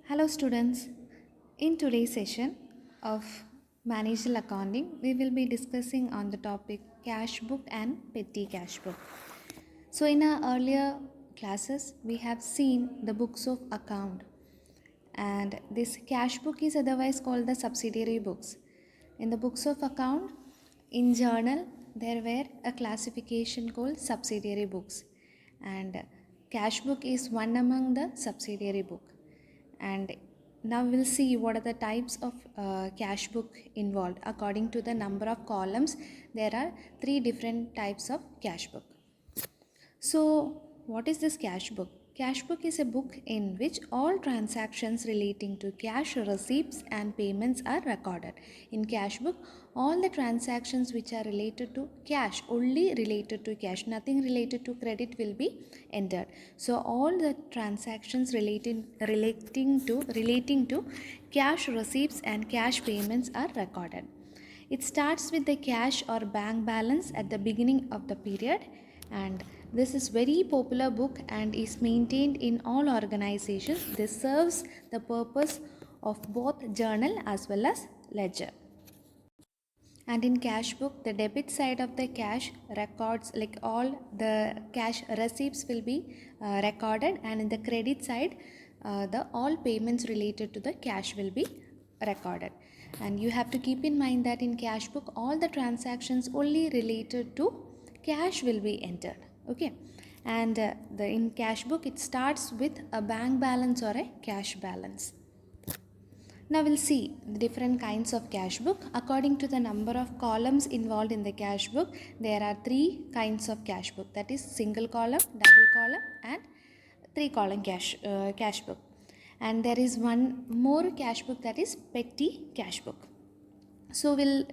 Hello students, in today's session of Managerial Accounting, we will be discussing on the topic cash book and petty cash book. So in our earlier classes, we have seen the books of account, and this cash book is otherwise called the subsidiary books. In the books of account, in journal, there were a classification called subsidiary books, and cash book is one among the subsidiary book. And now we'll see what are the types of cash book involved. According to the number of columns, there are three different types of cash book. So what is this cash book? Cash book is a book in which all transactions relating to cash receipts and payments are recorded. In cash book, all the transactions which are related to cash, only related to cash, nothing related to credit will be entered. So all the transactions relating to cash receipts and cash payments are recorded. It starts with the cash or bank balance at the beginning of the period, and this is very popular book and is maintained in all organizations. This serves the purpose of both journal as well as ledger. And in cash book, the debit side of the cash records, like all the cash receipts will be recorded, and in the credit side, the all payments related to the cash will be recorded. And you have to keep in mind that in cash book, all the transactions only related to cash will be entered. Okay, and in cash book, it starts with a bank balance or a cash balance. Now we'll see the different kinds of cash book. According to the number of columns involved in the cash book, there are three kinds of cash book, that is single column, double column and three column cash book. And there is one more cash book, that is petty cash book. So we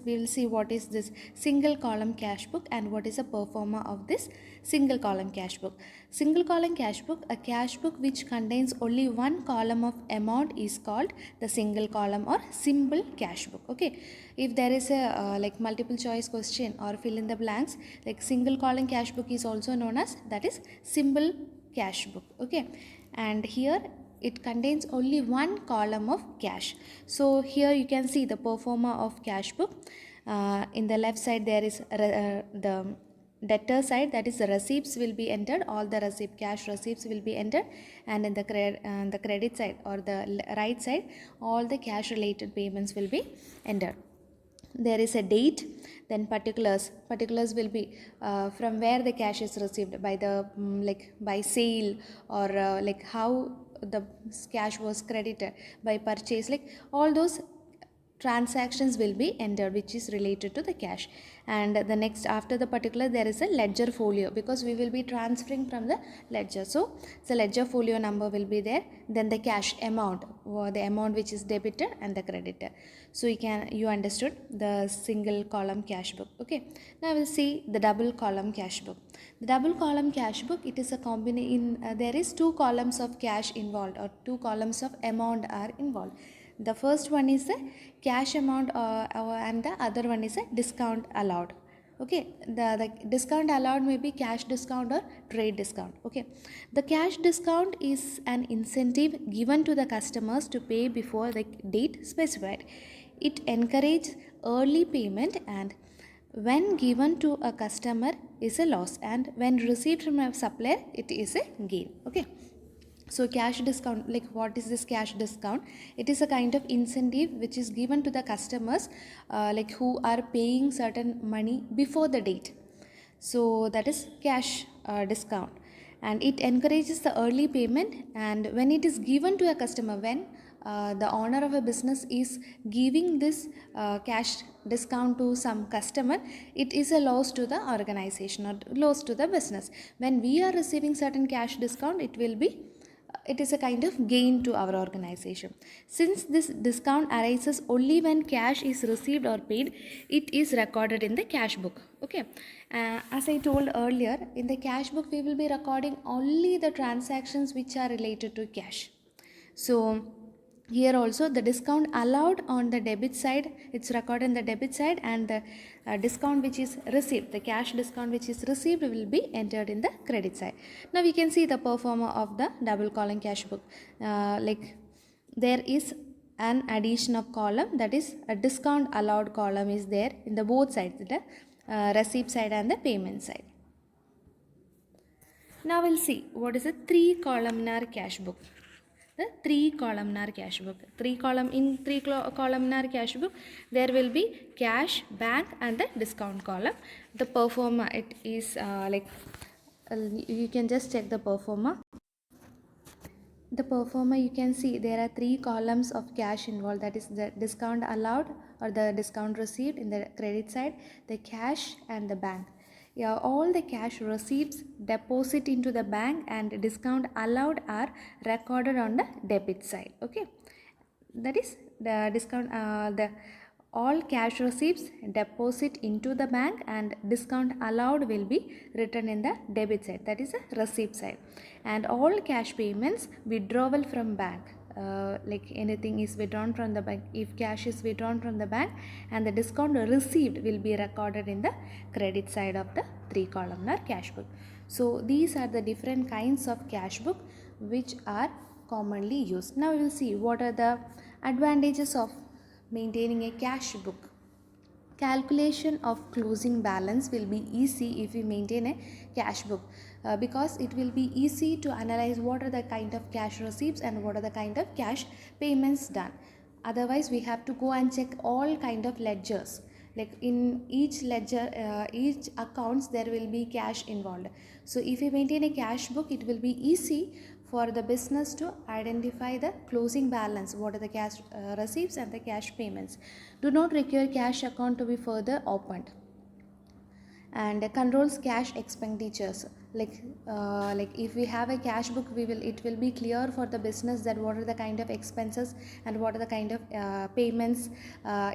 will see what is this single column cash book and what is the performer of this single column cash book. Single column cash book, a cash book which contains only one column of amount, is called the single column or simple cash book. Okay, if there is a like multiple choice question or fill in the blanks, like single column cash book is also known as, that is simple cash book. Okay, and here it contains only one column of cash. So here you can see the performer of cash book. In the left side there is the debtor side, that is the receipts will be entered, all the cash receipts will be entered, and in the credit side or the right side, all the cash related payments will be entered. There is a date, then particulars will be from where the cash is received, by the like by sale, or like how the cash was credited, by purchase, like all those transactions will be entered which is related to the cash. And the next, after the particular, there is a ledger folio, because we will be transferring from the ledger, so the ledger folio number will be there. Then the cash amount, or the amount which is debited and the credited. So you understood the single column cash book. Okay, now we'll see the double column cash book. The double column cash book, it is a combination, there is two columns of cash involved, or two columns of amount are involved. The first one is the cash amount and the other one is a discount allowed. Okay, the discount allowed may be cash discount or trade discount. Okay, the cash discount is an incentive given to the customers to pay before the date specified. It encourages early payment, and when given to a customer is a loss, and when received from a supplier it is a gain. Okay, so cash discount, like what is this cash discount? It is a kind of incentive which is given to the customers like who are paying certain money before the date. So that is cash discount, and it encourages the early payment. And when it is given to a customer, when the owner of a business is giving this cash discount to some customer, it is a loss to the organization or loss to the business. When we are receiving certain cash discount, it is a kind of gain to our organization. Since this discount arises only when cash is received or paid, it is recorded in the cash book. Okay, as I told earlier, in the cash book we will be recording only the transactions which are related to cash. So here also the discount allowed on the debit side, it's recorded in the debit side, and the discount which is received, the cash discount which is received, will be entered in the credit side. Now we can see the performer of the double column cash book. Like there is an addition of column, that is a discount allowed column is there in the both sides, the receipt side and the payment side. Now we'll see what is a 3-columnar cash book. The 3-columnar cash book. In 3-columnar cash book, there will be cash, bank, and the discount column. The performer, it is you can just check the performer. The performer, you can see there are 3 columns of cash involved, that is the discount allowed or the discount received in the credit side, the cash and the bank. Yeah, all the cash receipts deposit into the bank and discount allowed are recorded on the debit side. Okay, that is the discount all cash receipts deposit into the bank and discount allowed will be written in the debit side, that is the receipt side. And all cash payments withdrawal from bank, like anything is withdrawn from the bank, if cash is withdrawn from the bank and the discount received will be recorded in the credit side of the 3-columnar cash book. So these are the different kinds of cash book which are commonly used. Now we will see what are the advantages of maintaining a cash book. Calculation of closing balance will be easy if we maintain a cash book, because it will be easy to analyze what are the kind of cash receipts and what are the kind of cash payments done. Otherwise we have to go and check all kind of ledgers, like in each ledger, each accounts there will be cash involved. So if we maintain a cash book, it will be easy for the business to identify the closing balance, what are the cash receipts and the cash payments. Do not require cash account to be further opened, and controls cash expenditures. Like if we have a cash book, it will be clear for the business that what are the kind of expenses and what are the kind of payments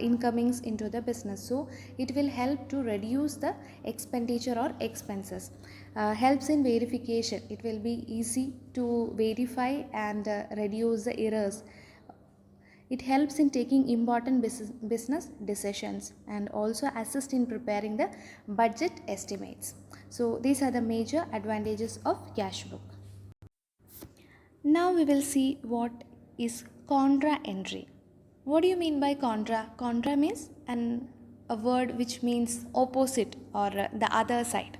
incomings into the business. So it will help to reduce the expenditure or expenses. Helps in verification, it will be easy to verify and reduce the errors. It helps in taking important business decisions and also assist in preparing the budget estimates. So these are the major advantages of cash book. Now we will see what is contra entry. What do you mean by contra? Contra means a word which means opposite or the other side.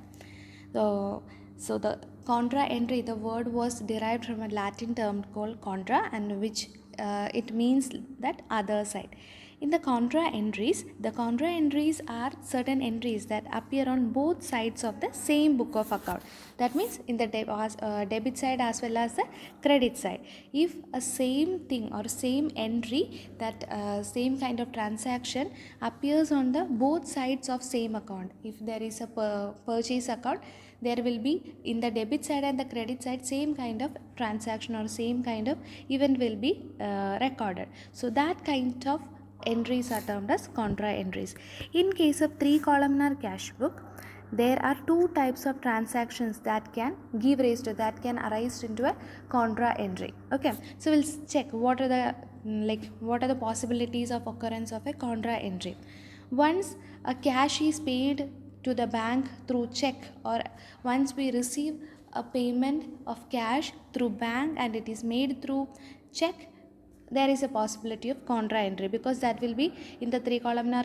So the contra entry, the word was derived from a Latin term called contra, and which it means that other side. In the contra entries are certain entries that appear on both sides of the same book of account. That means in the debit side as well as the credit side. If a same thing or same entry, that same kind of transaction appears on the both sides of same account, if there is a purchase account, there will be in the debit side and the credit side same kind of transaction or same kind of event will be recorded. So that kind of entries are termed as contra entries. In case of 3-columnar cash book, there are 2 types of transactions that can arise into a contra entry. Okay, so we'll check what are the possibilities of occurrence of a contra entry. Once a cash is paid to the bank through check, or once we receive a payment of cash through bank and it is made through check, there is a possibility of contra entry, because that will be in the 3-columnar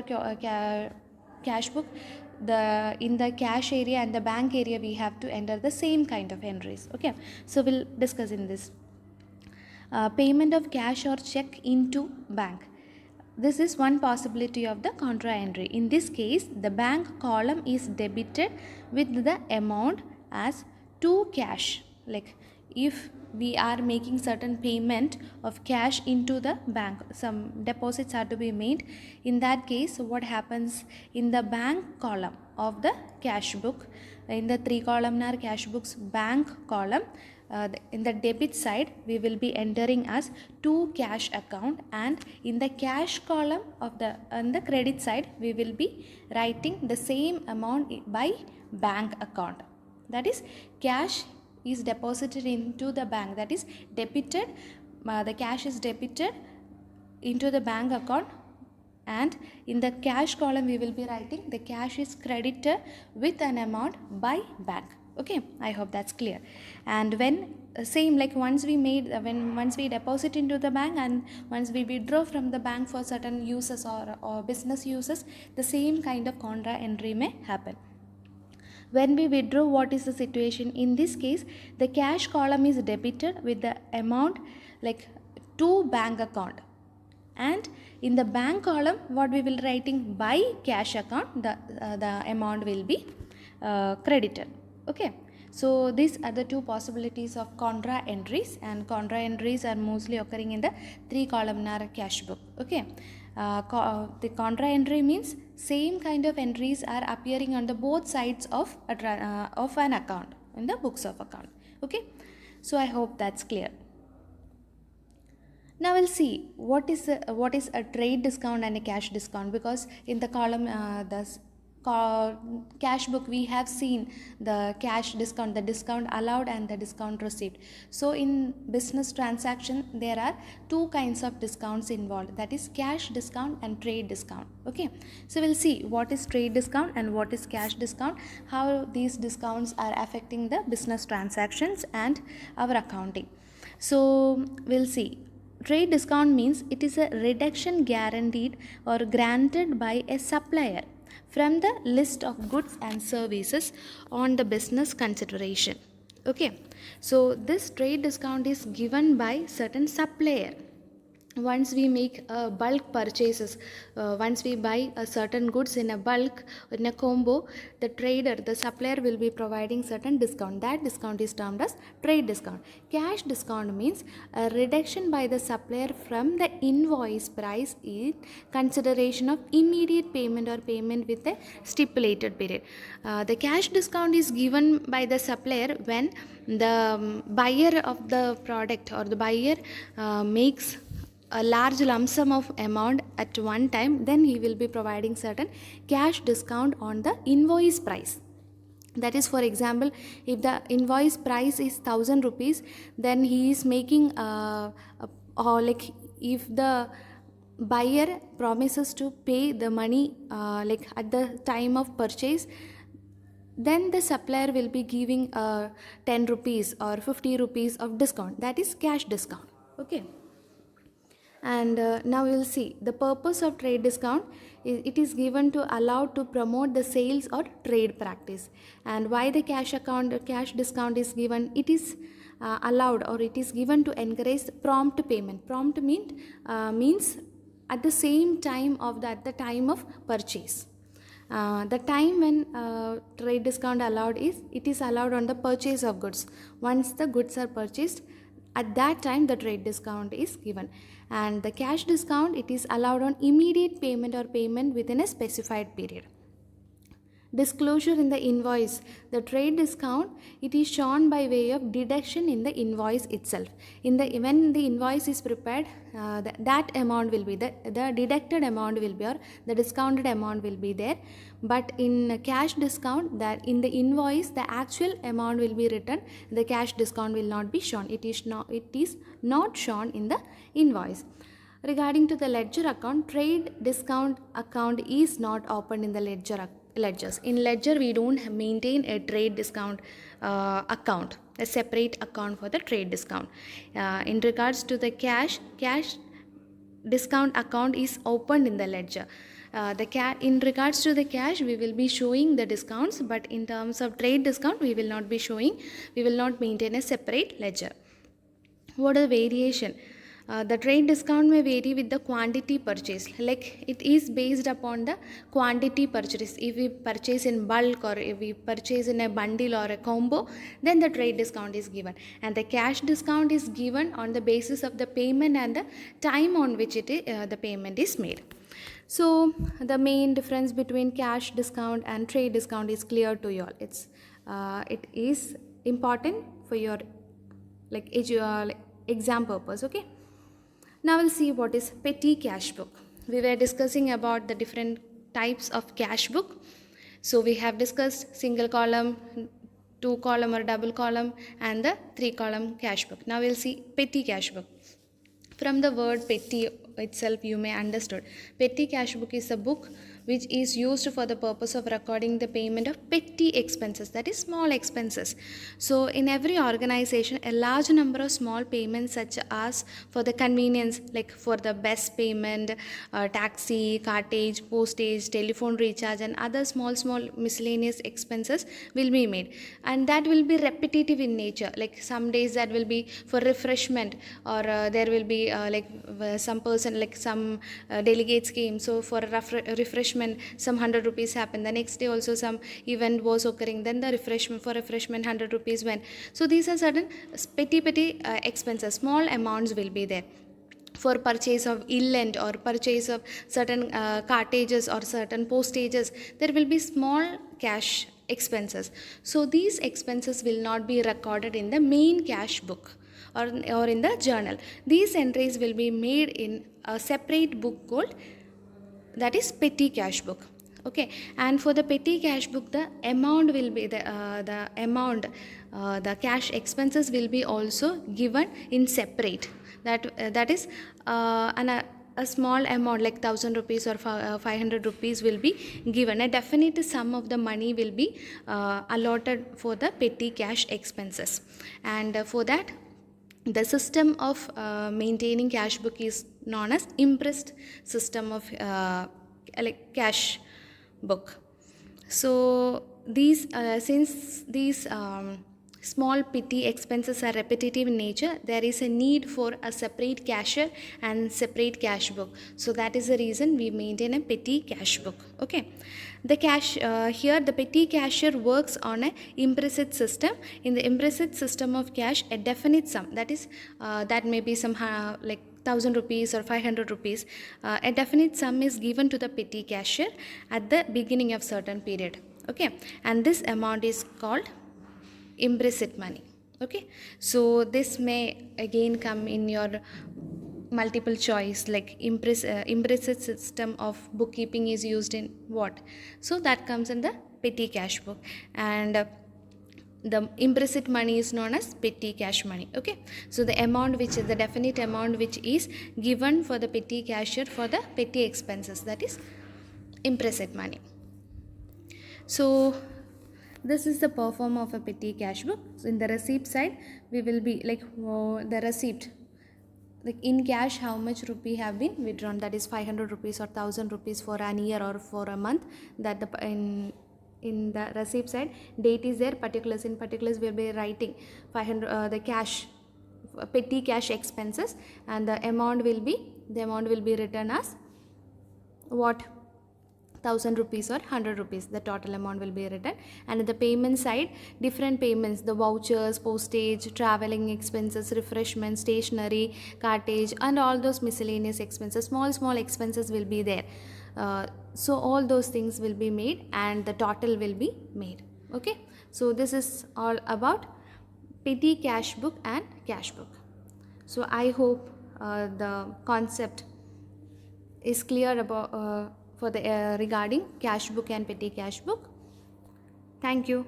cash book. In the cash area and the bank area we have to enter the same kind of entries. Okay, so we'll discuss in this. Payment of cash or check into bank. This is one possibility of the contra entry. In this case, the bank column is debited with the amount as to cash. Like if we are making certain payment of cash into the bank, some deposits are to be made. In that case, what happens in the bank column of the cash book, in the 3-columnar cash book's bank column, in the debit side we will be entering as to cash account, and in the cash column of on the credit side we will be writing the same amount by bank account. That is, cash is deposited into the bank, that is debited, the cash is debited into the bank account, and in the cash column we will be writing the cash is credited with an amount by bank. Okay, I hope that's clear. And when same like once we made when once we deposit into the bank and once we withdraw from the bank for certain uses or business uses, the same kind of contra entry may happen. When we withdraw, what is the situation? In this case, the cash column is debited with the amount like to bank account, and in the bank column what we will writing by cash account, the amount will be credited. Okay, so these are the two possibilities of contra entries, and contra entries are mostly occurring in the 3 columnar cash book. Okay, the contra entry means same kind of entries are appearing on the both sides of of an account in the books of account. Okay, so I hope that's clear. Now we'll see what is a trade discount and a cash discount, because in the column cash book we have seen the cash discount, the discount allowed and the discount received. So in business transaction there are two kinds of discounts involved, that is cash discount and trade discount. Okay, so we'll see what is trade discount and what is cash discount, how these discounts are affecting the business transactions and our accounting. So we'll see. Trade discount means it is a reduction guaranteed or granted by a supplier from the list of goods and services on the business consideration. Okay, so this trade discount is given by certain supplier. Once we make bulk purchases, once we buy a certain goods in a bulk, in a combo, the trader, the supplier will be providing certain discount. That discount is termed as trade discount. Cash discount means a reduction by the supplier from the invoice price in consideration of immediate payment or payment with a stipulated period. The cash discount is given by the supplier when the buyer of the product or the buyer makes a large lump sum of amount at one time, then he will be providing certain cash discount on the invoice price. That is, for example, if the invoice price is 1000 rupees, then he is making like if the buyer promises to pay the money like at the time of purchase, then the supplier will be giving 10 rupees or 50 rupees of discount. That is cash discount. Okay, and now we will see the purpose of trade discount. It is given to allow to promote the sales or trade practice. And why the cash discount is given? It is allowed or it is given to encourage prompt payment. Prompt means at the same time of at the time of purchase. The time when trade discount allowed is, it is allowed on the purchase of goods. Once the goods are purchased, at that time the trade discount is given. And the cash discount, it is allowed on immediate payment or payment within a specified period. Disclosure in the invoice. The trade discount, it is shown by way of deduction in the invoice itself. When the invoice is prepared, that amount will be the deducted amount will be, or the discounted amount will be there. But in cash discount, that in the invoice the actual amount will be written, the cash discount will not be shown. It is not shown in the invoice. Regarding to the ledger account, trade discount account is not opened in the ledgers. In ledger we don't maintain a trade discount account, a separate account for the trade discount. In regards to the cash discount account is opened in the ledger. In regards to the cash, we will be showing the discounts, but in terms of trade discount we will not be showing, we will not maintain a separate ledger. What are the variation? The trade discount may vary with the quantity purchased. Like it is based upon the quantity purchased. If we purchase in bulk or if we purchase in a bundle or a combo, then the trade discount is given. And the cash discount is given on the basis of the payment and the time on which the payment is made. So the main difference between cash discount and trade discount is clear to you all. It is important for your exam purpose. Okay. Now we'll see what is petty cash book. We were discussing about the different types of cash book. So we have discussed single column, 2 column or double column, and the 3 column cash book. Now we'll see petty cash book. From the word petty itself you may understood. Petty cash book is a book which is used for the purpose of recording the payment of petty expenses, that is small expenses. So in every organization, a large number of small payments such as for the convenience, like for the bus payment, taxi, cartage, postage, telephone recharge, and other small miscellaneous expenses will be made, and that will be repetitive in nature. Like some days that will be for refreshment, or there will be some person, like some delegates came, so for refreshment some 100 rupees happened. The next day also some event was occurring, then the refreshment 100 rupees went. So these are certain petty expenses, small amounts will be there. For purchase of illant or purchase of certain cartages or certain postages, there will be small cash expenses. So these expenses will not be recorded in the main cash book or in the journal. These entries will be made in a separate book called, that is petty cash book. Okay, and for the petty cash book, the amount will be the cash expenses will be also given in separate. That is a small amount like 1000 rupees or 500 rupees will be given. A definite sum of the money will be allotted for the petty cash expenses, and for that the system of maintaining cash book is known as impressed system of cash book. So these since these small petty expenses are repetitive in nature, there is a need for a separate cashier and separate cash book. So that is the reason we maintain a petty cash book. Okay, the cash here the petty cashier works on a implicit system. In the implicit system of cash, a definite sum, that is that may be some like 1000 rupees or 500 rupees, a definite sum is given to the petty cashier at the beginning of certain period. Okay, and this amount is called implicit money. Okay, so this may again come in your multiple choice, like implicit system of bookkeeping is used in what, so that comes in the petty cash book, and the implicit money is known as petty cash money. Okay, so the amount which is the definite amount which is given for the petty cashier for the petty expenses, that is implicit money. So this is the perform of a petty cash book. So in the receipt side, we will be like the receipt, like in cash how much rupee have been withdrawn, that is 500 rupees or 1000 rupees for an year or for a month, that the in the receipt side date is there, particulars, in particulars we will be writing 500 the cash petty cash expenses, and the amount will be written as what, 1000 rupees or 100 rupees, the total amount will be written. And at the payment side, different payments, the vouchers, postage, traveling expenses, refreshment, stationery, cartage, and all those miscellaneous expenses, small expenses will be there. So all those things will be made and the total will be made. Okay, so this is all about petty cash book and cash book. So I hope the concept is clear about for the regarding cash book and petty cash book. Thank you.